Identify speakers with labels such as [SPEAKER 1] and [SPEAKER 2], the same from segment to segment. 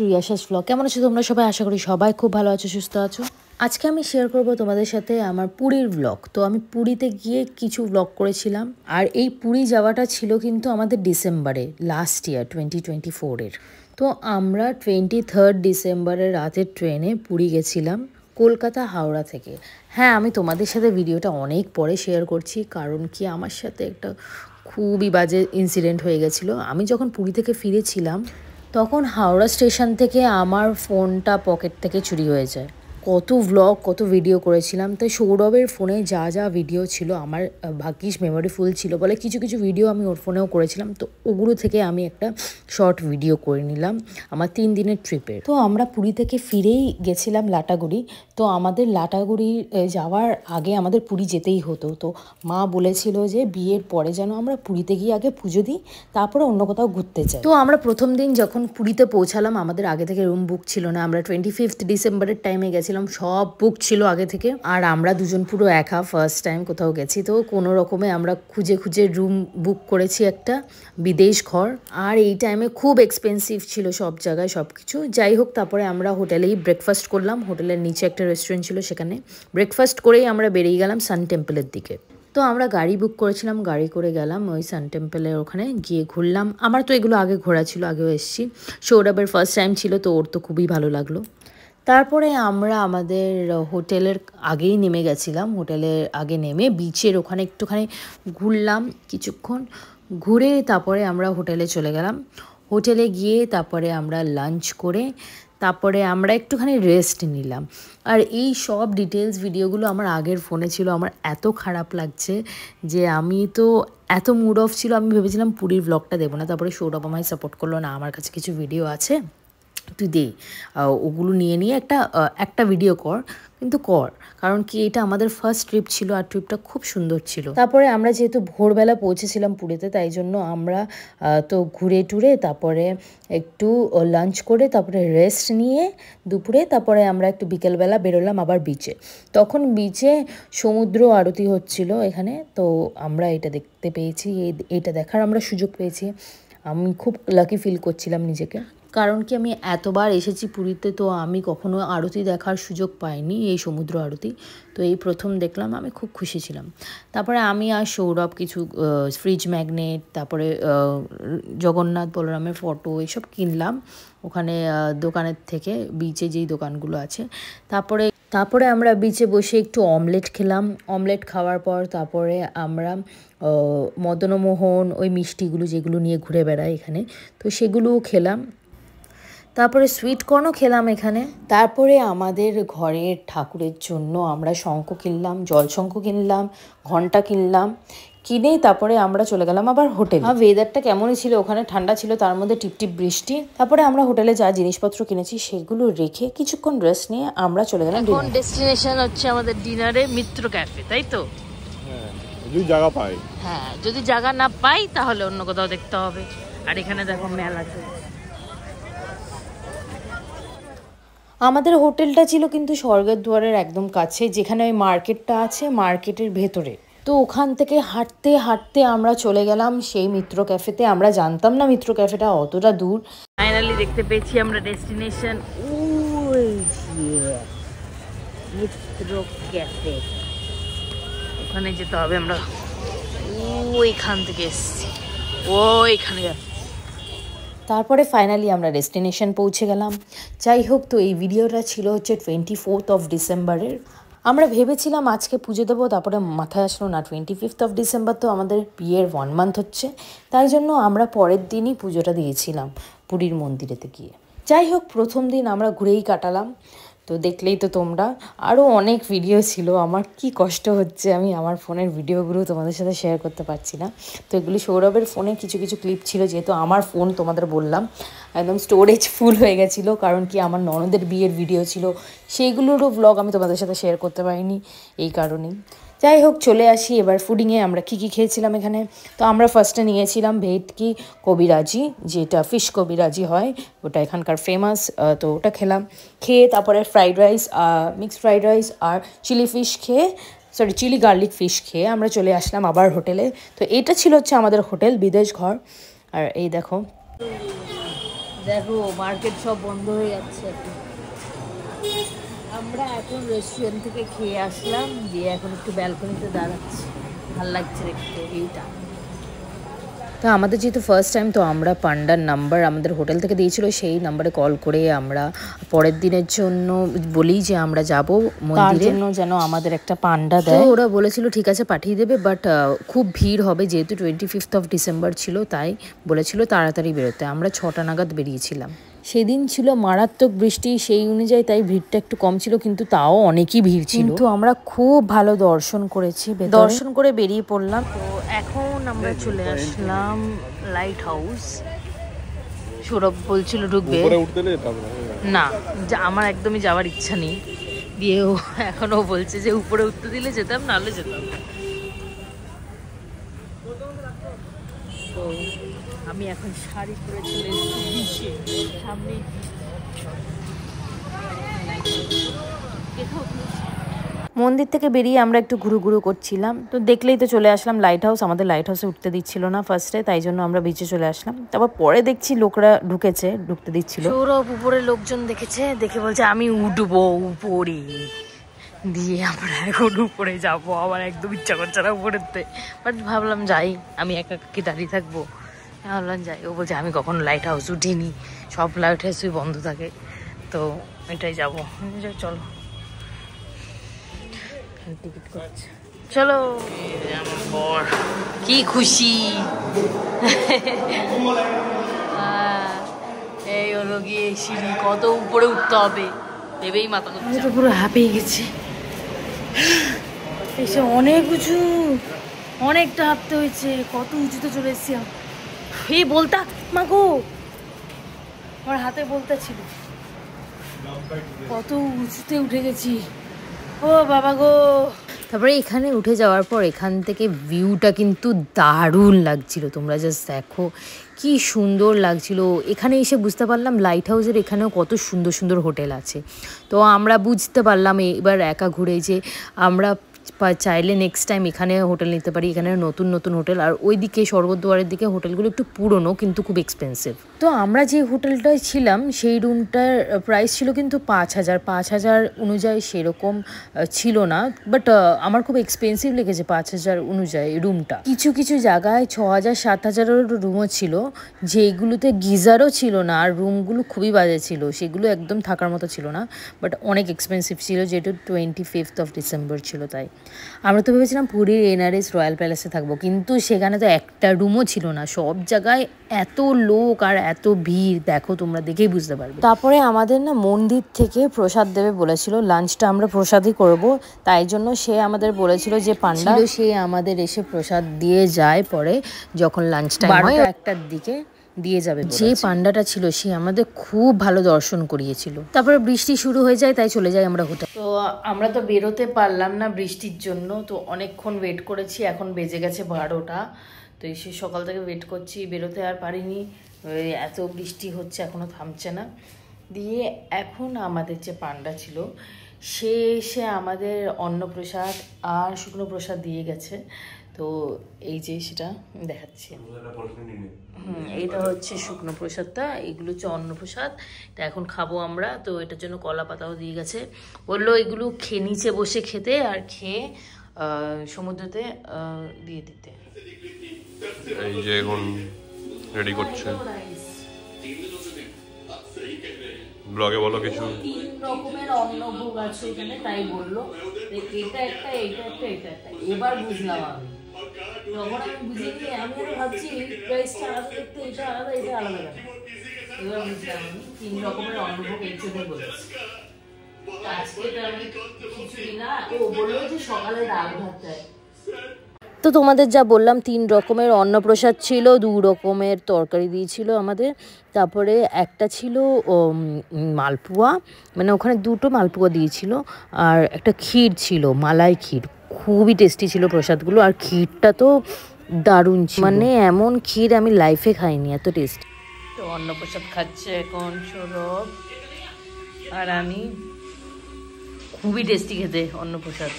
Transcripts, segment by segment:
[SPEAKER 1] রিয়াশাস blog. কেমন আছো তোমরা সবাই? আশা করি সবাই খুব ভালো আছো, সুস্থ আছো। আজকে আমি শেয়ার করব তোমাদের সাথে আমার পুরীর ব্লগ। তো আমি পুরীতে গিয়ে কিছু ব্লগ করেছিলাম, আর এই পুরী যাওয়াটা ছিল কিন্তু আমাদের ডিসেম্বরে, লাস্ট ইয়ার 2024-এর। তো আমরা 23 ডিসেম্বরের রাতের ট্রেনে পুরী গেছিলাম কলকাতা হাওড়া থেকে। হ্যাঁ, আমি তোমাদের সাথে ভিডিওটা অনেক পরে শেয়ার করছি, কারণ কি আমার সাথে একটা খুবই বাজে ইনসিডেন্ট হয়ে গেছিলো। আমি যখন পুরী থেকে ফিরেছিলাম তখন হাওড়া স্টেশন থেকে আমার ফোনটা পকেট থেকে চুরি হয়ে যায়। কত ভ্লগ, কত ভিডিও করেছিলাম, তাই সৌরভের ফোনে যা যা ভিডিও ছিল আমার ভাগ্যিস মেমোরি ফুল ছিল বলে কিছু কিছু ভিডিও আমি ওর ফোনেও করেছিলাম। তো ওগুলো থেকে আমি একটা শর্ট ভিডিও করে নিলাম আমার 3 দিনের ট্রিপের। তো আমরা পুরী থেকে ফিরেই গেছিলাম লাটাগুড়ি। তো আমাদের লাটাগুড়ি যাওয়ার আগে আমাদের পুরী যেতেই হতো। তো মা বলেছিল যে বিয়ের পরে যেন আমরা পুরীতে গিয়ে আগে পুজো দিই, তারপরে অন্য কোথাও ঘুরতে যাই। তো আমরা প্রথম দিন যখন পুরীতে পৌঁছালাম, আমাদের আগে থেকে রুম বুক ছিল না। আমরা 25 ডিসেম্বরের টাইমে গেছিলাম, সব বুক ছিল আগে থেকে। আর আমরা দুজন পুরো একা ফার্স্ট টাইম কোথাও গেছি, তো কোনো রকমে আমরা খুঁজে খুঁজে রুম বুক করেছি একটা বিদেশ ঘর। আর এই টাইমে খুব এক্সপেন্সিভ ছিল সব জায়গায় সব কিছু। যাই হোক, তারপরে আমরা হোটেলেই ব্রেকফাস্ট করলাম। হোটেলের নিচে একটা রেস্টুরেন্ট ছিল, সেখানে ব্রেকফাস্ট করেই আমরা বেরিয়ে গেলাম সান টেম্পলের দিকে। তো আমরা গাড়ি বুক করেছিলাম, গাড়ি করে গেলাম ওই সান টেম্পলের ওখানে গিয়ে ঘুরলাম। আমার তো এগুলো আগে ঘোরা ছিল, আগেও এসেছি। সৌরভের ফার্স্ট টাইম ছিল, তো ওর তো খুবই ভালো লাগলো। তারপরে আমরা আমাদের হোটেলের আগেই নেমে গেছিলাম। হোটেলের আগে নেমে বিচের ওখানে একটুখানি ঘুরলাম কিছুক্ষণ, ঘুরে তারপরে আমরা হোটেলে চলে গেলাম। হোটেলে গিয়ে তারপরে আমরা লাঞ্চ করে তারপরে আমরা একটুখানি রেস্ট নিলাম। আর এই সব ডিটেলস ভিডিওগুলো আমার আগের ফোনে ছিল। আমার এত খারাপ লাগছে যে আমি তো এত মুড অফ ছিল, আমি ভেবেছিলাম পুরীর ব্লগটা দেবো না। তারপরে সৌরভ আমায় সাপোর্ট করলো, না আমার কাছে কিছু ভিডিও আছে, তুই দে, ওগুলো নিয়ে নিয়ে একটা ভিডিও কর, কিন্তু কর, কারণ কি এটা আমাদের ফার্স্ট ট্রিপ ছিল আর ট্রিপটা খুব সুন্দর ছিল। তারপরে আমরা যেহেতু ভোরবেলা পৌঁছেছিলাম পুরীতে, তাই জন্য আমরা তো ঘুরে টুরে তারপরে একটু লাঞ্চ করে তারপরে রেস্ট নিয়ে দুপুরে তারপরে আমরা একটু বিকেলবেলা বেরোলাম আবার বিচে। তখন বিচে সমুদ্র আরতি হচ্ছিল এখানে, তো আমরা এটা দেখতে পেয়েছি, এটা দেখার আমরা সুযোগ পেয়েছি। আমি খুব লাকি ফিল করছিলাম নিজেকে, কারণ কি আমি এতবার এসেছি পুরীতে, তো আমি কখনো আরতি দেখার সুযোগ পাইনি, এই সমুদ্র আরতি। তো এই প্রথম দেখলাম, আমি খুব খুশি ছিলাম। তারপরে আমি আর সৌরভ কিছু ফ্রিজ ম্যাগনেট, তারপরে জগন্নাথ বলরামের ফটো এইসব কিনলাম ওখানে দোকানের থেকে, বিচে যেই দোকানগুলো আছে। তারপরে আমরা বিচে বসে একটু অমলেট খেলাম। অমলেট খাওয়ার পর তারপরে আমরা মদনমোহন, ওই মিষ্টিগুলো যেগুলো নিয়ে ঘুরে বেড়ায় এখানে, তো সেগুলোও খেলাম। তারপরে সুইট কর্নও খেলাম এখানে। তারপরে আমাদের ঘরের ঠাকুরের জন্য আমরা শঙ্খ কিনলাম, জল শঙ্খ কিনলাম, ঘন্টা কিনলাম, কিনে তারপরে আমরা চলে গেলাম আবার হোটেল। ওয়েদারটা কেমনই ছিল ওখানে, ঠান্ডা ছিল, তার মধ্যে টিপটিপ বৃষ্টি। তারপরে আমরা হোটেলে যা জিনিসপত্র কিনেছি সেগুলো রেখে কিছুক্ষণ রেস্ট নিয়ে আমরা চলে গেলাম। এখন ডেস্টিনেশন হচ্ছে আমাদের ডিনারে মিত্র ক্যাফে, তাই তো?
[SPEAKER 2] যদি জায়গা পাই,
[SPEAKER 1] হ্যাঁ, যদি জায়গা না পাই তাহলে অন্য কোথাও দেখতে হবে। আর এখানে দেখো মেলা চলছে। আমাদের হোটেলটা ছিল কিন্তু স্বর্গের দুয়ারের একদম কাছে, যেখানে ওই মার্কেটটা আছে, মার্কেটের ভেতরে। তো ওখান থেকে হাঁটতে হাঁটতে আমরা চলে গেলাম সেই মিত্র ক্যাফেতে। আমরা জানতাম না মিত্র ক্যাফেটা অতটা দূর। ফাইনালি দেখতে পেয়েছি আমরা ডেস্টিনেশন, ওই মিত্র ক্যাফে। ওখানে যেতে হবে, আমরা ওইখান থেকে এসেছি, ওইখানে। তারপরে ফাইনালি আমরা ডেস্টিনেশন পৌঁছে গেলাম। যাই হোক, তো এই ভিডিওটা ছিল হচ্ছে 24 ডিসেম্বরের। আমরা ভেবেছিলাম আজকে পুজো দেবো, তারপরে মাথায় আসলো না 25 ডিসেম্বর তো আমাদের বিয়ের 1 মান্থ হচ্ছে, তাই জন্য আমরা পরের দিনই পুজোটা দিয়েছিলাম পুরীর মন্দিরেতে গিয়ে। যাই হোক, প্রথম দিন আমরা ঘুরেই কাটালাম। তো দেখলেই তো তোমরা, আরও অনেক ভিডিও ছিল। আমার কি কষ্ট হচ্ছে, আমি আমার ফোনের ভিডিওগুলো তোমাদের সাথে শেয়ার করতে পারছি না। তো এগুলি সৌরভের ফোনে কিছু কিছু ক্লিপ ছিল, যেহেতু আমার ফোন তোমাদের বললাম একদম স্টোরেজ ফুল হয়ে গেছিলো, কারণ কি আমার ননদের বিয়ের ভিডিও ছিল, সেইগুলোরও ব্লগ আমি তোমাদের সাথে শেয়ার করতে পারিনি এই কারণেই। যাই হোক, চলে আসি এবার ফুডিংয়ে। আমরা কী কী খেয়েছিলাম এখানে। তো আমরা ফার্স্টে নিয়েছিলাম ভেটকি কবিরাজি, যেটা ফিশ কবিরাজি হয়, ওটা এখানকার ফেমাস। তো ওটা খেয়ে তারপরে fried rice, mixed fried rice আর চিলি গার্লিক ফিশ খেয়ে আমরা চলে আসলাম আবার হোটেলে। তো এটা ছিল হচ্ছে আমাদের হোটেল বিদেশ ঘর। আর এই দেখো দেখো মার্কেট সব বন্ধ হয়ে যাচ্ছে এখন। আমরা এখন রেস্টুরেন্ট থেকে খেয়ে আসলাম, দিয়ে এখন একটু ব্যালকনিতে দাঁড়াচ্ছি, ভাল লাগছে দেখতে ভিউটা। তো আমাদের যেহেতু ফার্স্ট টাইম, তো আমরা পান্ডার নাম্বার আমাদের হোটেল থেকে দিয়েছিল, সেই নাম্বারে কল করে আমরা পরের দিনের জন্য বলি যে আমরা যাব মন্দিরের জন্য, যেন আমাদের একটা পান্ডা দেয়। ওরা বলেছিল ঠিক আছে পাঠিয়ে দেবে, বাট খুব ভিড় হবে, যেহেতু 25th of December ছিল, তাই বলেছিল তাড়াতাড়ি বেরোতে। আমরা 6টা নাগাদ বেরিয়েছিলাম। সেদিন ছিল মারাত্মক বৃষ্টি, সেই অনুযায়ী তাই ভিড়টা একটু কম ছিল, কিন্তু তাও অনেকই ভিড় ছিল। কিন্তু আমরা খুব ভালো দর্শন করেছি, দর্শন করে বেরিয়ে পড়লাম। তো এখন আমরা চলে আসলাম লাইট হাউস। সৌরভ বলছিল ঢুকবে না, আমার একদমই যাওয়ার ইচ্ছা নেই, দিয়ে ও এখনো বলছে যে উপরে উঠতে দিলে যেতাম, নাহলে যেতাম। তো আমি এখন শাড়ি পরে চলে এসেছি সামনে। মন্দির থেকে বেরিয়ে আমরা একটু ঘুরু ঘুরু করছিলাম, তো দেখলেই তো চলে আসলাম লাইট হাউস। আমাদের লাইট হাউসে উঠতে দিচ্ছিল না ফার্স্টে, তাই জন্য আমরা বিচে চলে আসলাম। তারপর পরে দেখছি লোকরা ঢুকতে দিচ্ছিল। সৌরভ উপরে লোকজন দেখেছে, দেখে বলছে আমি উঠবো উপরে, দিয়ে আমরা এখন উপরে যাবো। আমার একদম ইচ্ছা করছে না উপরেতে, বাট ভাবলাম যাই, আমি একা কি দাঁড়িয়ে থাকবো, ভাবলাম যাই। ও বলছে আমি কখনো লাইট হাউস উঠিনি, সব লাইট হাউসই বন্ধ থাকে, তো এটাই যাবো। চলো টিকিট করছে, চলো। আমার বর কি খুশি, এই হলো গিয়ে সিঁড়ি, কত উপরে উঠতে হবে ভেবেই মাথা ঘুরছে। তো পুরো হাঁপিয়ে গেছে, এসে অনেক উঁচু, অনেকটা হাঁটতে হয়েছে, কত উঁচুতে চলে এসেছি। এই বলতা মাগো, আমার হাতে বলতা ছিল, কত উঁচুতে উঠে গেছি, ও বাবা গো। তারপরে এখানে উঠে যাওয়ার পর এখান থেকে ভিউটা কিন্তু দারুণ লাগছিল, তোমরা জাস্ট দেখো কি সুন্দর লাগছিল। এখানে এসে বুঝতে পারলাম লাইট হাউসের এখানেও কত সুন্দর সুন্দর হোটেল আছে। তো আমরা বুঝতে পারলাম এবার একা ঘুরে যে আমরা চাইলে নেক্সট টাইম এখানে হোটেল নিতে পারি। এখানে নতুন নতুন হোটেল, আর ওই দিকে স্বর্গদ্বারের দিকে হোটেলগুলো একটু পুরনো কিন্তু খুব এক্সপেন্সিভ। তো আমরা যে হোটেলটায় ছিলাম সেই রুমটার প্রাইস ছিল কিন্তু 5,000 অনুযায়ী সেরকম ছিল না, বাট আমার খুব এক্সপেন্সিভ লেগেছে 5,000 অনুযায়ী রুমটা। কিছু কিছু জায়গায় 6,000-7,000-এর রুমও ছিল, যেগুলোতে গিজারও ছিল না, আর রুমগুলো খুবই বাজে ছিল, সেগুলো একদম থাকার মতো ছিল না, বাট অনেক এক্সপেন্সিভ ছিল, যেহেতু 25th of December ছিল। তাই আমরা তো ভেবেছিলাম পুরীর NRS রয়্যাল প্যালেসে থাকবো, কিন্তু সেখানে তো একটা রুমও ছিল না, সব জায়গায় এত লোক আর এত ভিড়, দেখো তোমরা দেখেই বুঝতে পারবে। তারপরে আমাদের না মন্দির থেকে প্রসাদ দেবে বলেছিল, লাঞ্চটা আমরা প্রসাদই করব, তাই জন্য সে আমাদের বলেছিল যে পান্ডা সে আমাদের এসে প্রসাদ দিয়ে যায়, পরে যখন লাঞ্চ টাইম হয় 1টার দিকে দিয়ে যাবে। যে পান্ডাটা ছিল সে আমাদের খুব ভালো দর্শন করিয়েছিল। তারপরে বৃষ্টি শুরু হয়ে যায়, তাই চলে যাই আমরা হোটেল। তো আমরা তো বেরোতে পারলাম না বৃষ্টির জন্য, তো অনেকক্ষণ ওয়েট করেছি, এখন বেজে গেছে 12টা। তো এসে সকাল থেকে ওয়েট করছি, বেরোতে আর পারিনি, এত বৃষ্টি হচ্ছে, এখনো থামছে না। দিয়ে এখন আমাদের যে পান্ডা ছিল সে এসে আমাদের অন্নপ্রসাদ আর শুকনো প্রসাদ দিয়ে গেছে। তো এই যে সেটা দেখাচ্ছি, এইটা হচ্ছে শুকনো প্রসাদটা, এগুলো হচ্ছে অন্নপ্রসাদ, তা এখন খাবো আমরা। তো এটার জন্য কলা পাতাও দিয়ে গেছে, বললো এগুলো নিচে বসে খেতে, আর খেয়ে সমুদ্রতে দিয়ে দিতে।
[SPEAKER 2] এই যে এখন রেডি করছে, ব্লগে বলো কিছু।
[SPEAKER 1] 3 রকমের অন্নভোগ আছে এখানে, তাই বললো এটা একটা, এটা একটা, এটা একটা। এবার বুঝলাম আমি, তখন আমি বুঝিনি, আমি ভাবছি প্রাইসটা আলাদা, দেখতে এটা আলাদা, এটা আলাদা কেন। এবার বুঝলাম আমি 3 রকমের অন্নভোগ এই জন্য বলেছি। আজকে এটা আমি খিচুড়ি না, ও বললো যে সকালে ডাল ভাত দেয়। তো তোমাদের যা বললাম 3 রকমের অন্নপ্রসাদ ছিল, 2 রকমের তরকারি দিয়েছিল আমাদের, তারপরে একটা ছিল মালপোয়া, মানে ওখানে 2টো মালপোয়া দিয়েছিল, আর একটা ক্ষীর ছিল, মালাই ক্ষীর, খুবই টেস্টি ছিল প্রসাদগুলো, আর ক্ষীরটা তো দারুণ ছিল, মানে এমন ক্ষীর আমি লাইফে খাইনি, এত টেস্টি। তো অন্নপ্রসাদ খাচ্ছে এখন সৌরভ আর আমি, খুবই টেস্টি খেতে অন্নপ্রসাদ।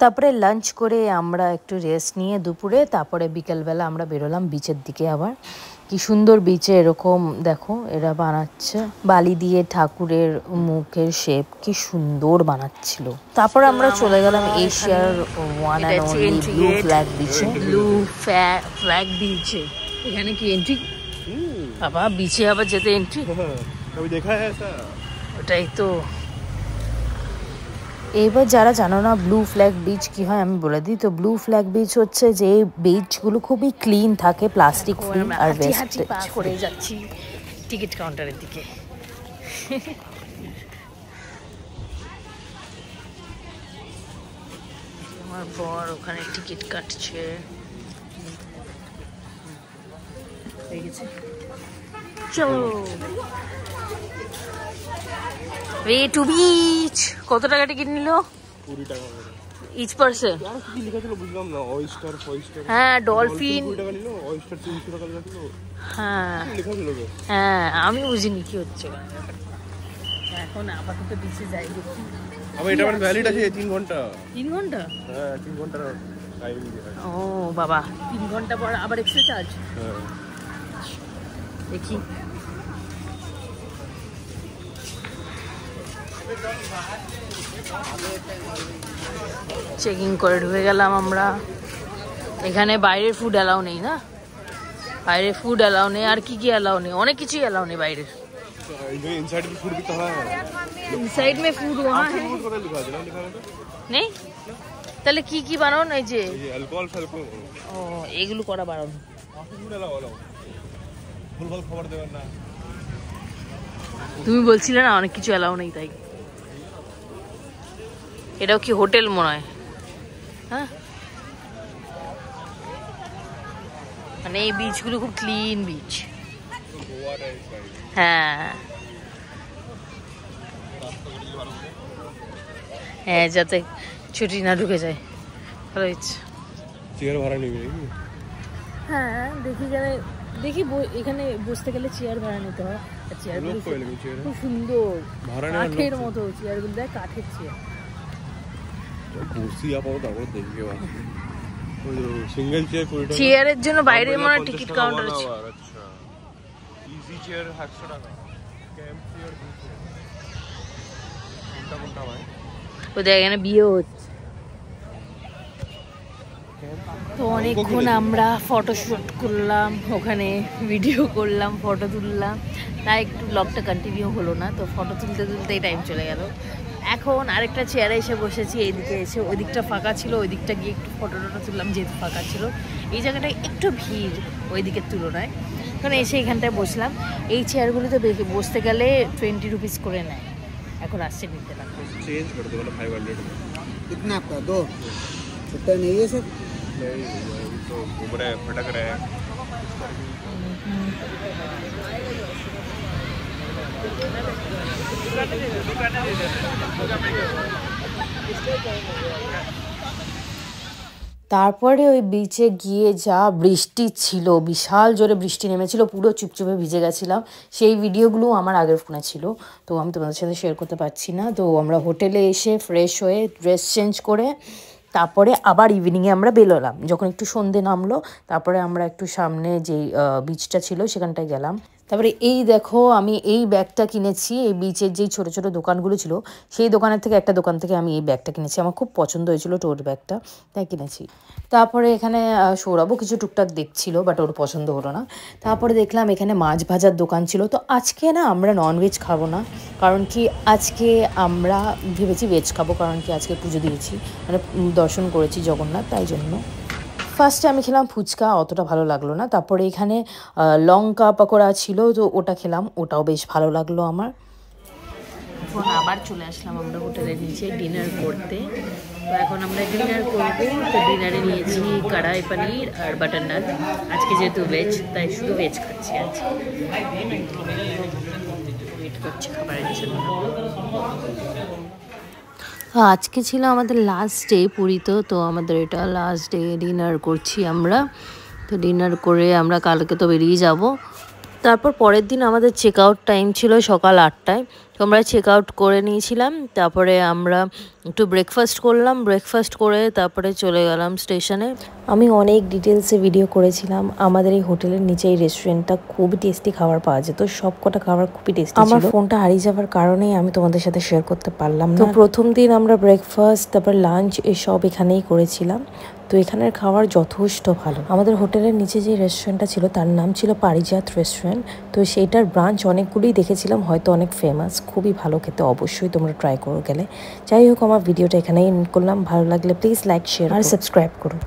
[SPEAKER 1] তারপরে লাঞ্চ করে আমরা একটু রেস্ট নিয়ে দুপুরে, তারপরে বিকেলবেলা আমরা বেরোলাম বিচের দিকে আবার। কি সুন্দর বিচে এরকম দেখো এরা বানাচ্ছে বালি দিয়ে ঠাকুরের মুখের শেপ কি সুন্দর বানাচ্ছিল। তারপর আমরা চলে গেলাম এশিয়ার one and only blue flag বিচে। ব্লু ফ্ল্যাগ বিচে এখানে কি এন্ট্রি বাবা, বিচে আবার যেতে এন্ট্রি
[SPEAKER 3] কবি দেখা है ऐसा?
[SPEAKER 1] ওটাই তো। এবার যারা জানো না ব্লু ফ্ল্যাগ বিচ কি হয় আমি বলে দিই। তো ব্লু ফ্ল্যাগ বিচ হচ্ছে যে বিচগুলো খুবই ক্লিন থাকে, প্লাস্টিক ফ্রি আর ওয়েস্ট করে যাচ্ছি টিকিট কাউন্টারের দিকে। আমার বর ওখানে টিকিট কাটছে। হয়ে গেছে, চলো ওয়ে টু বিচ। কত টাকা টিকিট নিল?
[SPEAKER 3] 20 টাকা
[SPEAKER 1] ইচ পারসন।
[SPEAKER 3] আর কি লেখা ছিল বুঝলাম না। অয়েস্টার ফয়েস্টার,
[SPEAKER 1] হ্যাঁ ডলফিন
[SPEAKER 3] 20 টাকা নিল, অয়েস্টার 300 টাকা লেখা ছিল।
[SPEAKER 1] হ্যাঁ
[SPEAKER 3] লেখা ছিল তো।
[SPEAKER 1] হ্যাঁ আমি বুঝিনি কি হচ্ছে। এখন আপাতত বিচে যাই দেখি।
[SPEAKER 3] আবার এটা মানে ভ্যালিড আছে 3 ঘন্টা।
[SPEAKER 1] 3 ঘন্টা?
[SPEAKER 3] হ্যাঁ 3 ঘন্টার টাইম দিয়ে।
[SPEAKER 1] ও বাবা, 3 ঘন্টা পর আবার এক্সট্রা চার্জ?
[SPEAKER 3] হ্যাঁ
[SPEAKER 1] দেখি। চেকিং করে ঢুকে গেলাম আমরা। এখানে বাইরের ফুড অ্যালাউ নেই না? বাইরের ফুড অ্যালাউ নেই, আর কি কি অ্যালাউ নেই? অনেক কিছুই অ্যালাউ নেই বাইরের।
[SPEAKER 3] इनसाइड में फूड भी तो है।
[SPEAKER 1] ইনসাইড মে ফুড ওয়াহা है
[SPEAKER 3] फूड पता लिखा है ना, लिखा है तो
[SPEAKER 1] নেই? তাহলে কি কি বানানো? এই যে
[SPEAKER 3] ये अल्कोहल फल्कोहल
[SPEAKER 1] ও এগুলো করা বানানো।
[SPEAKER 3] फूड अलाउ अलाउ फुल फल खबर देবেন না।
[SPEAKER 1] তুমি বলছিলে না অনেক কিছু অ্যালাউ নেই, তাই। এটাও কি হোটেল মনে হয়? হ্যাঁ মানে এই বিচগুলো খুব clean beach.
[SPEAKER 3] Goa type guide.
[SPEAKER 1] হ্যাঁ হ্যাঁ, যাতে ছুটি না ঢুকে যায়। ভালো হচ্ছে।
[SPEAKER 3] চেয়ার ভাড়া নিবি নাকি?
[SPEAKER 1] হ্যাঁ দেখি গেলে দেখি এখানে বসতে গেলে চেয়ার ভাড়া নিতে হয়। চেয়ারগুলো খুব সুন্দর, কাঠের মতো চেয়ারগুলো। দেখ কাঠের চেয়ার।
[SPEAKER 3] कुर्सी आप और ताको देखिए बस वो जो सिंगल चेयर पूरी
[SPEAKER 1] চেয়ারের জন্য বাইরে মনে টিকিট কাউন্টার আছে।
[SPEAKER 3] अच्छा इजी चेयर 100 টাকা कैंप चेयर 200 কোনটা কোনটা ভাই?
[SPEAKER 1] ও দেখ এখানে বিয়ে হচ্ছে। তো অনেকক্ষণ আমরা ফটোশুট করলাম, ওখানে ভিডিও করলাম, ফটো তুললাম। তাই একটু ব্লগটা কন্টিনিউ হলো না। তো ফটো তুলতে তুলতেই টাইম চলে গেল। এখন আরেকটা চেয়ারে এসে বসেছি। এইদিকে এসে ওই দিকটা ফাঁকা ছিল, ওই দিকটা গিয়ে একটু ফটো টটো তুললাম যেহেতু ফাঁকা ছিল। এই জায়গাটায় একটু ভিড় ওই দিকের তুলনায়। কারণ এসে এখানটায় বসলাম। এই চেয়ারগুলোতে বসতে গেলে 20 রুপিস করে নেয়। এখন আসছে নিতে লাগবে।
[SPEAKER 3] चेंज कर दो मतलब 500 में।
[SPEAKER 4] कितना आपका? 2 इतना नहीं है सर।
[SPEAKER 3] नहीं तो घूम रहे हैं, भटक रहे हैं।
[SPEAKER 1] তারপরে ওই বিচে গিয়ে যা বৃষ্টি ছিল, বিশাল জোরে বৃষ্টি নেমেছিল, পুরো চুপচুপে ভিজে গেছিলাম। সেই ভিডিওগুলো আমার আগের ফোনে ছিল, তো আমি তোমাদের সাথে শেয়ার করতে পারছি না। তো আমরা হোটেলে এসে ফ্রেশ হয়ে ড্রেস চেঞ্জ করে তারপরে আবার ইভিনিংয়ে আমরা বেরোলাম। যখন একটু সন্ধে নামলো তারপরে আমরা একটু সামনে যেই বিচটা ছিল সেখানটায় গেলাম। তারপরে এই দেখো আমি এই ব্যাগটা কিনেছি। এই বিচের যেই ছোটো ছোটো দোকানগুলো ছিল সেই দোকানের থেকে একটা দোকান থেকে আমি এই ব্যাগটা কিনেছি। আমার খুব পছন্দ হয়েছিল টোট ব্যাগটা, তাই কিনেছি। তারপরে এখানে সৌরভও কিছু টুকটাক দেখছিল, বাট ওর পছন্দ হলো না। তারপরে দেখলাম এখানে মাছ ভাজার দোকান ছিল। তো আজকে না আমরা ননভেজ খাবো না, কারণ কি আজকে আমরা ভেবেছি ভেজ খাবো। কারণ কি আজকে পুজো দিয়েছি, মানে দর্শন করেছি জগন্নাথ, তাই জন্য। ফার্স্টে আমি খেলাম ফুচকা, অতটা ভালো লাগলো না। তারপরে এখানে লঙ্কা পকোড়া ছিল, তো ওটা খেলাম, ওটাও বেশ ভালো লাগলো আমার। এখন আবার চলে আসলাম আমরা হোটেলের নিচে ডিনার করতে। তো এখন আমরা ডিনার করবো। তো ডিনারে নিয়েছি কড়াই পনির আর বাটার নান। আজকে যেহেতু ভেজ তাই শুধু ভেজ খাচ্ছি। আজকে ওয়েট করছি খাবারের জন্য। আজকে ছিল আমাদের লাস্ট ডে পুরীতে। তো আমাদের এটা লাস্ট ডে ডিনার করছি আমরা। তো ডিনার করে আমরা কালকে তো বেরিয়ে যাব। তারপর পরের দিন আমাদের চেক আউট টাইম ছিল সকাল 8টায়। আমরা চেক আউট করে নিয়েছিলাম, তারপরে আমরা একটু ব্রেকফাস্ট করলাম, ব্রেকফাস্ট করে তারপরে চলে গেলাম স্টেশনে। আমি অনেক ডিটেলসে ভিডিও করেছিলাম। আমাদের এই হোটেলের নিচে এই রেস্টুরেন্টটা খুবই টেস্টি খাবার পাওয়া যেত, সব কটা খাবার খুবই টেস্টি ছিল। আমার ফোনটা হারিয়ে যাওয়ার কারণেই আমি তোমাদের সাথে শেয়ার করতে পারলাম না। তো প্রথম দিন আমরা ব্রেকফাস্ট তারপর লাঞ্চ এসব এখানেই করেছিলাম। তো এখানের খাবার যথেষ্ট ভালো। আমাদের হোটেলের নিচে যে রেস্টুরেন্টটা ছিল তার নাম ছিল পারিজাত রেস্টুরেন্ট। তো সেইটার ব্রাঞ্চ অনেকগুলোই দেখেছিলাম, হয়তো অনেক ফেমাস, খুবই ভালো খেতে, অবশ্যই তোমরা ট্রাই করো গেলে। যাই হোক, আমার ভিডিওটা এখানেই এন্ড করলাম। ভালো লাগলে প্লিজ লাইক, শেয়ার আর সাবস্ক্রাইব করো।